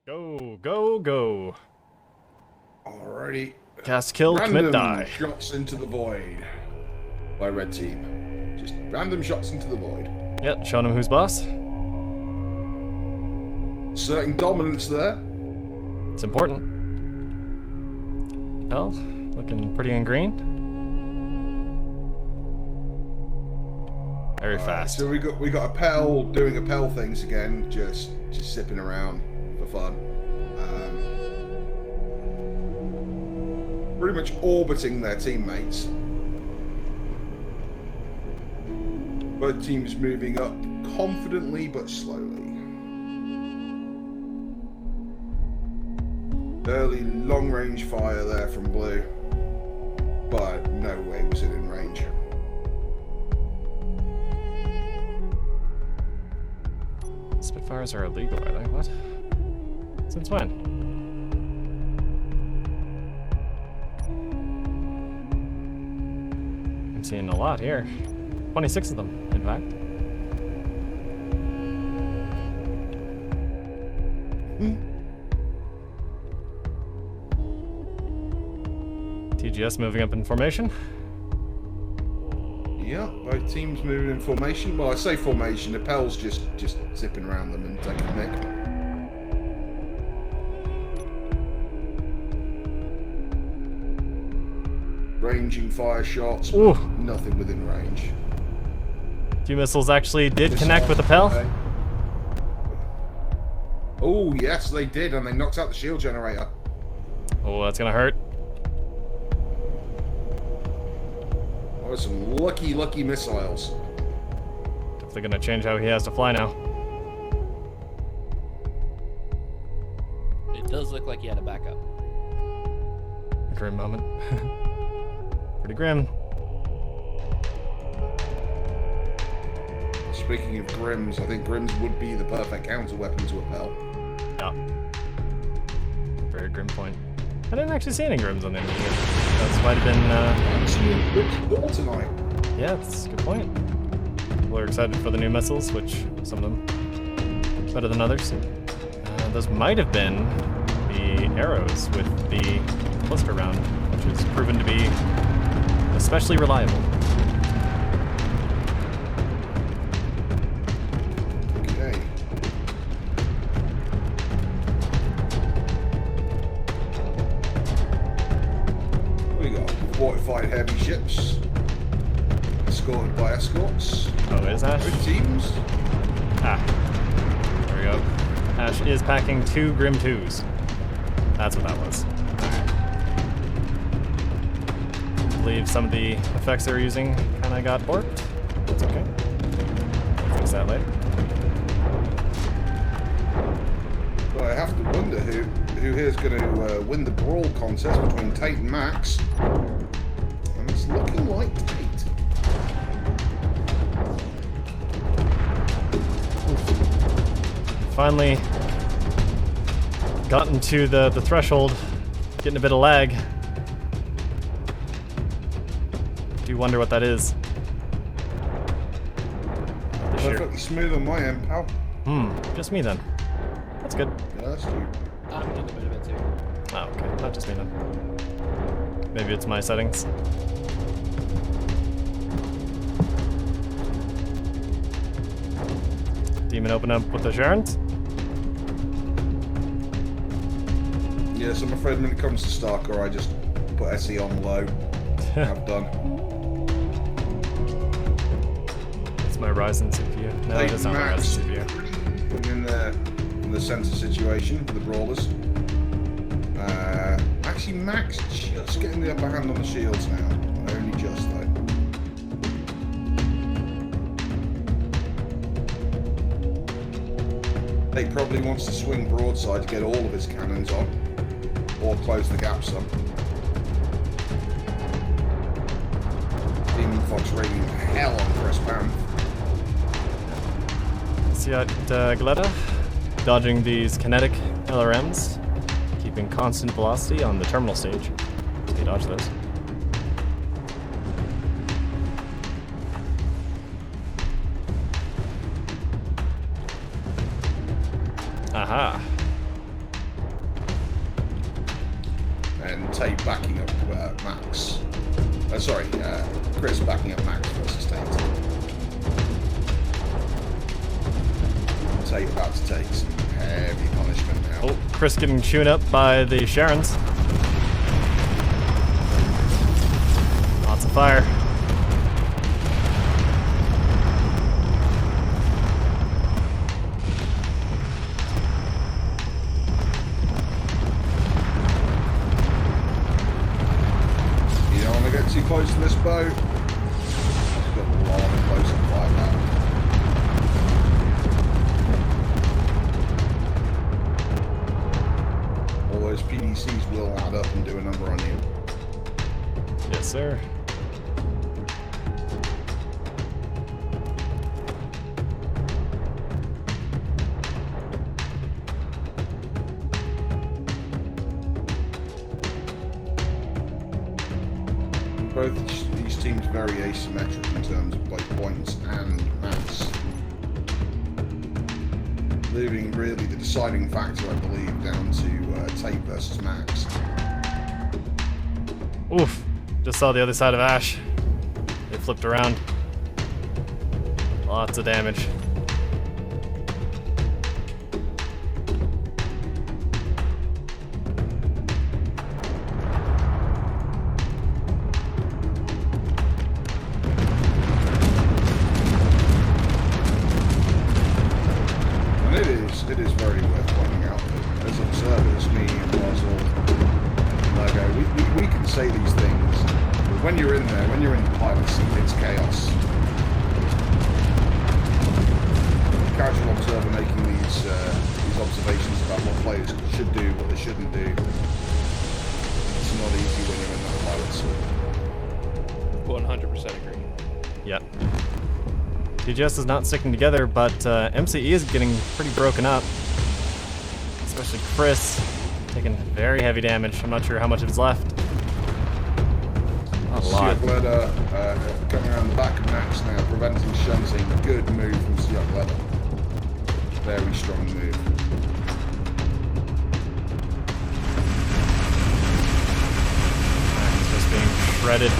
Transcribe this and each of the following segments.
Go, go, go. Alrighty. Cast, kill, commit, die. Shots into the void by red team. Just random shots into the void. Yep, showing him who's boss. Certain dominance there. It's important. Well, looking pretty in green. Very fast. So we got a Pell doing a Pell things again, just zipping around for fun. Pretty much orbiting their teammates. Both teams moving up confidently but slowly. Early long-range fire there from blue, but no way was it in range. Spitfires are illegal, are they? What? Since when? I'm seeing a lot here. 26 of them, in fact. TGS moving up in formation. Yeah, both teams moving in formation. Well, I say formation, the Pell's just zipping around them and taking a nick. Ranging fire shots, Ooh. Nothing within range. Few missiles actually did connect with the Pell. Oh, yes, they did, and they knocked out the shield generator. Oh, that's gonna hurt. Oh, some lucky missiles. Definitely gonna change how he has to fly now. It does look like he had a backup. A grim moment. Pretty grim. Speaking of Grims, I think Grims would be the perfect counter weapon to a Pell. Yeah. Very grim point. I didn't actually see any Grims on the enemy here. That might have been, Good tonight. yeah, that's a good point. People are excited for the new missiles, which some of them better than others. Those might have been the arrows with the blister round, which has proven to be especially reliable. Okay. We got fortified heavy ships, escorted by escorts. Oh, it is Ash? Good teams. Ah. There we go. Ash is packing 2 Grim 2s. That's what that was. I believe some of the effects they were using kind of got warped. That's okay. We'll fix that later. But I have to wonder who here is going to win the brawl contest between Tate and Max. And it's looking like Tate. Finally gotten to the threshold, getting a bit of lag. Do wonder what that is. Perfectly smooth on my end, pal. Just me then. That's good. Yeah, that's you. I'm doing a bit of it too. Oh, okay, not just me then. Maybe it's my settings. Demon open up with the Sharons. Yes, I'm afraid when it comes to StarCore, I just put SE on low. I've done. It's my Ryzen CPU. No, it's not my Ryzen CPU. Putting in the center situation for the brawlers. Actually, Max just getting the upper hand on the shields now. Only just though. He probably wants to swing broadside to get all of his cannons on, or close the gap some. Demon Fox raining hell on Chris Pam. See at Gletta, dodging these kinetic LRMs, keeping constant velocity on the terminal stage. So you dodge those. Aha. Tate backing up Max. Sorry, Chris backing up Max versus Tate. Tate about to take some heavy punishment now. Oh, Chris getting chewed up by the Sharons. Lots of fire. You don't want to get too close to this boat. It's got a lot of close-up fire now. All those PDCs will add up and do a number on you. Yes, sir. Both these teams very asymmetric in terms of both points and mass. Leaving really the deciding factor, I believe, down to Tate versus Max. Oof. Just saw the other side of Ash. They flipped around. Lots of damage. It is very worth pointing out that as observers, me and Russell, Lego, we can say these things, but when you're in there, when you're in the pilot seat, it's chaos. Casual observer making these observations about what players should do, what they shouldn't do. It's not easy when you're in that pilot seat. 100% agree. Yep. TGS is not sticking together, but MCE is getting pretty broken up. Especially Chris, taking very heavy damage. I'm not sure how much of it's left. Not a lot. Siagleda coming around the back of Max now, preventing shunting. Good move from Siagleda. Very strong move. Max just being shredded.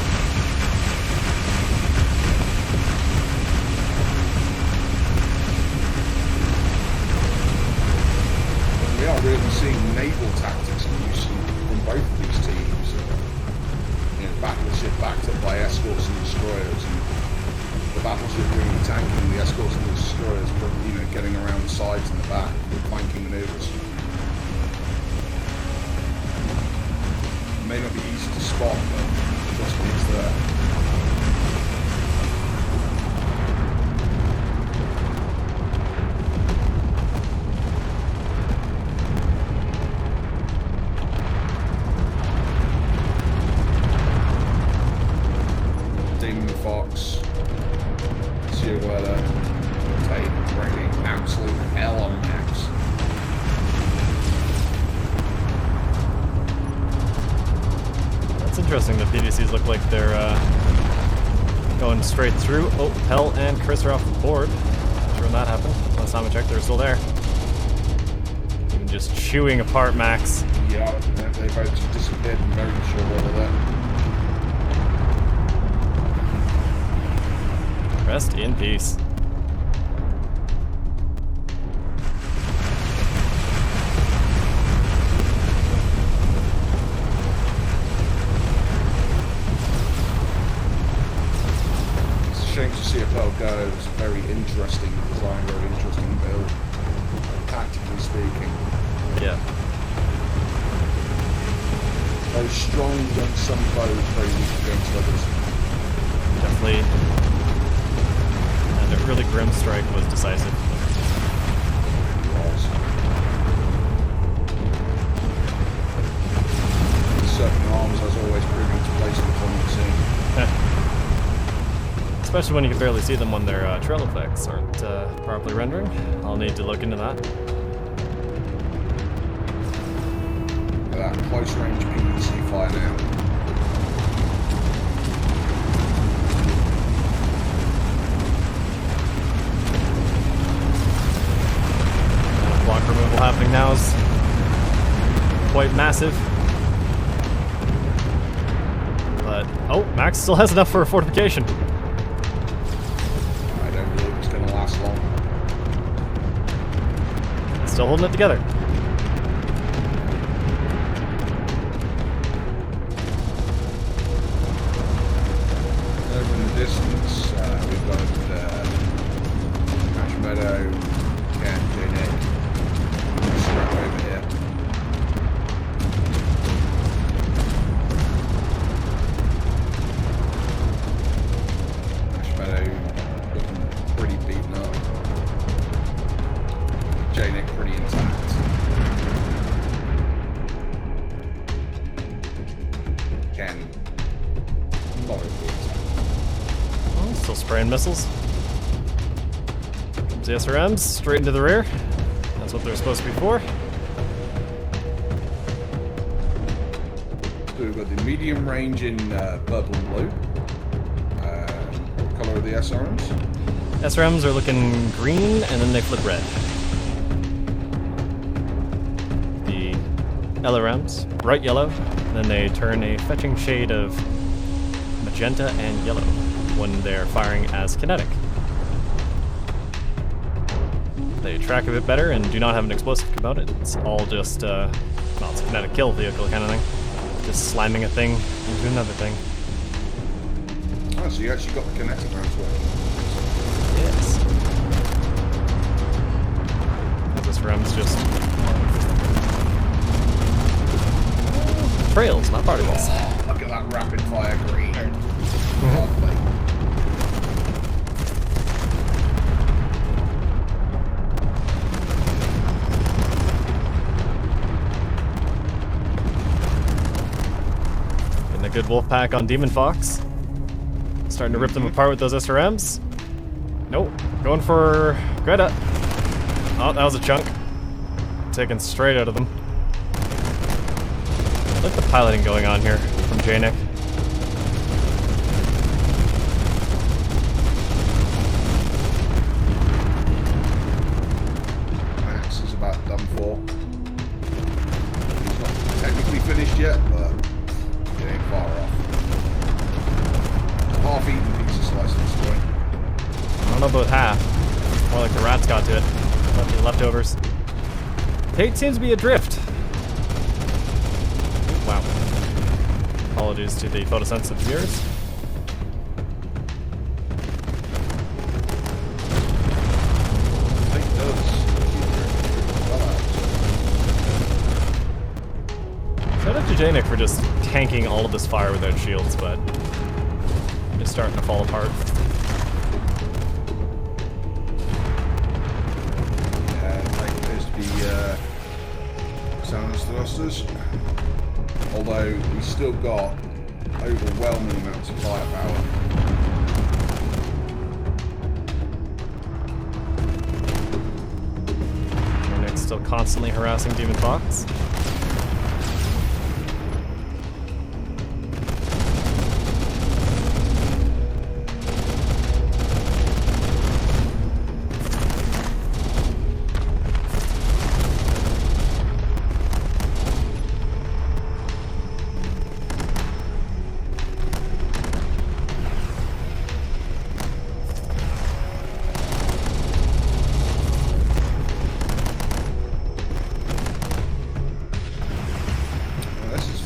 We are really seeing naval tactics in use from both of these teams. Battleship backed up by escorts and destroyers, and the battleship really tanking the escorts and the destroyers, but getting around the sides and the back with flanking maneuvers. It may not be easy to spot, but trust me, it's there. Fox, Siagleda, Tate bringing absolute hell on Max. That's interesting. The PDCs look like they're going straight through. Oh, Hell and Chris are off the board. Not sure when that happened. Last time I checked, they were still there. Even just chewing apart Max. Yeah, they both just disappeared and very sure whether they're Rest in peace. It's a shame to see a Pearl go. It's a very interesting design, very interesting build, tactically speaking. Yeah. Very strong against some foes, very weak against others. Definitely. And a really grim strike was decisive. Certain arms, as always, proving to place in the corner scene. Especially when you can barely see them when their trail effects aren't properly rendering. I'll need to look into that. Look at that close range PVC fire now. Block removal happening now is quite massive. Oh, Max still has enough for a fortification. I don't believe it's going to last long. Still holding it together. Over in the distance, we've got Ash Meadow, Ken, J-Nick, strap over here. Ash Meadow looking pretty beaten up. J-Nick pretty intact. Ken, moderately intact. Oh, still spraying missiles. Comes the SRMs straight into the rear. That's what they're supposed to be for. So we've got the medium range in purple and blue. What color are the SRMs? SRMs are looking green and then they flip red. The LRMs, bright yellow, and then they turn a fetching shade of magenta and yellow when they're firing as kinetic. They track a bit better and do not have an explosive component. It's all just, well, it's a kinetic kill vehicle kind of thing. Just slamming a thing into another thing. Oh, so you actually got the kinetic rounds working. Yes. This REM's just trails, not particles. Oh, look at that rapid fire green. Lovely. Getting a good wolf pack on Demon Fox. Starting to rip them apart with those SRMs. Nope. Going for Greta. Oh, that was a chunk. Taken straight out of them. I like the piloting going on here from J-Nick. Max is about done for. He's not technically finished yet, but it ain't far off. Half-eaten piece of slice of destroy. I don't know about half. More like the rats got to it. Leftovers. Tate seems to be adrift. Wow. Apologies to the photosensitive viewers. I think it does. Shout out to J-Nick for just tanking all of this fire without shields, but it's starting to fall apart. Sound thrusters. Although we still got overwhelming amounts of firepower. Nick's still constantly harassing Demon Fox.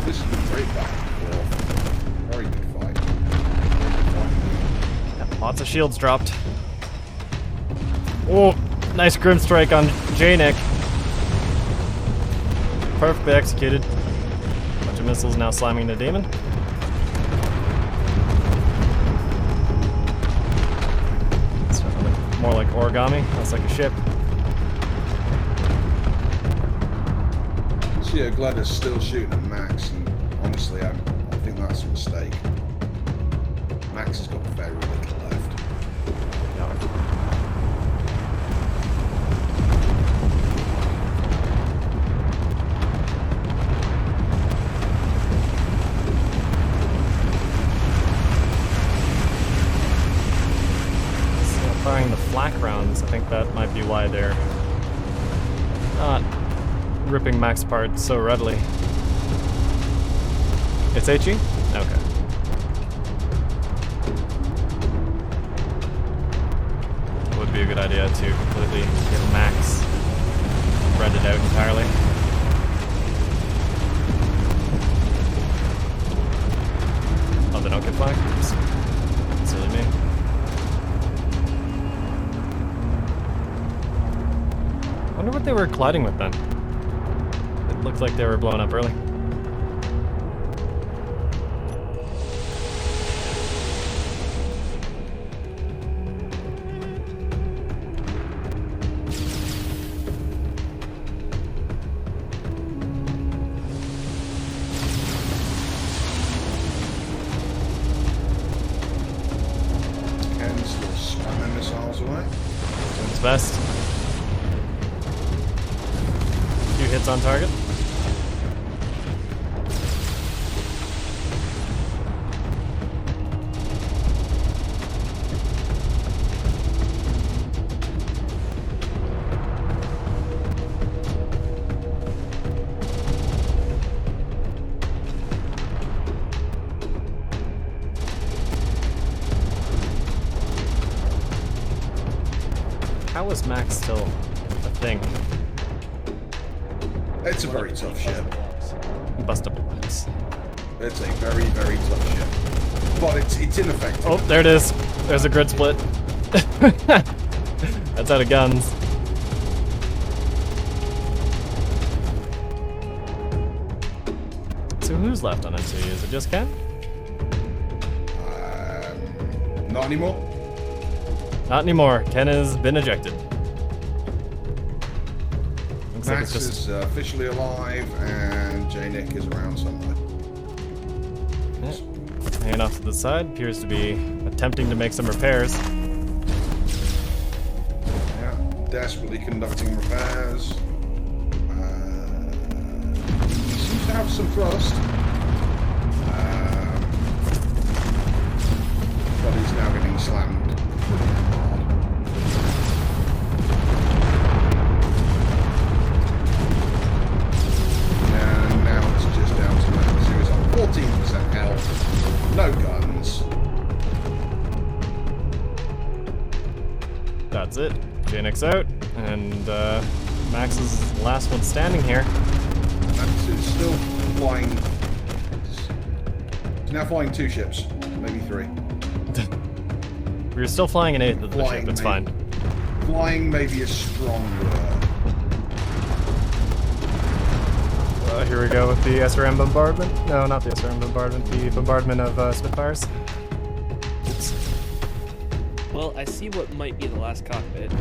This has been great back and forth. Very good fight. Yeah, lots of shields dropped. Oh, nice grim strike on J-Nick. Perfectly executed. Bunch of missiles now slamming the demon. It's more like origami. That's like a ship. So yeah, Gladys still shooting at Max, and honestly, I think that's a mistake. Max has got very little left. So firing the flak rounds, I think that might be why they're not ripping Max apart so readily. It's HE? Okay. would be a good idea to completely get Max rented out entirely. Oh, they don't get flagged? Oops. Silly me. I wonder what they were colliding with then. It looked like they were blowing up early. Best. Few hits on target. How is Max still a thing? It's a very tough ship. Bustable blocks. It's a very, very tough ship. But it's ineffective. Oh, there it is. There's a grid split. That's out of guns. So who's left on MCU? Is it just Ken? Not anymore. Not anymore. Ken has been ejected. Looks like Max it's just... is officially alive, and J-Nick is around somewhere. Yeah. Hanging off to the side. Appears to be attempting to make some repairs. Yeah, desperately conducting repairs. He seems to have some thrust. But he's now getting slammed. And now it's just down to Max, who is on 14% health, no guns. That's it. J-Nick's out, and Max is the last one standing here. Max is still flying. He's now flying 2 ships, maybe 3. We're still flying an 1/8 of the ship, it's fine. Flying may be a strong word. Here we go with the SRM bombardment. No, not the SRM bombardment, the bombardment of Spitfires. Oops. Well, I see what might be the last cockpit.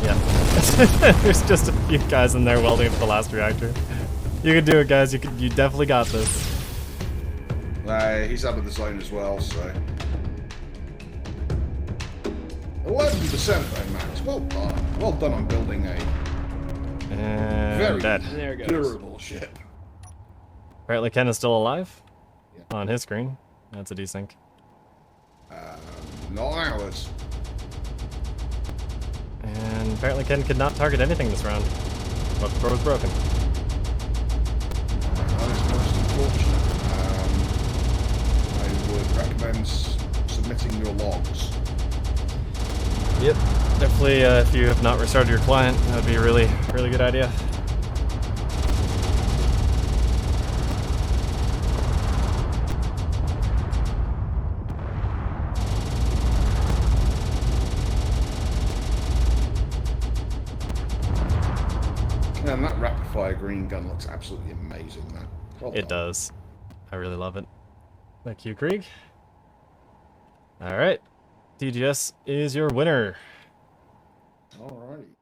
Yeah. There's just a few guys in there welding up the last reactor. You can do it, guys. You definitely got this. He's out of the zone as well, so 11% though, Max. Well done. Well done on building a And very dead. There it goes. durable ship. Apparently Ken is still alive Yeah. on his screen. That's a desync. Not ours. And apparently Ken could not target anything this round. But the throw was broken. That is most unfortunate. I would recommend submitting your logs. Yep. Definitely, if you have not restarted your client, that would be a really, really good idea. And that rapid fire green gun looks absolutely amazing, man. Well It done. does. I really love it. Thank you, Krieg. Alright. TGS is your winner. Alrighty.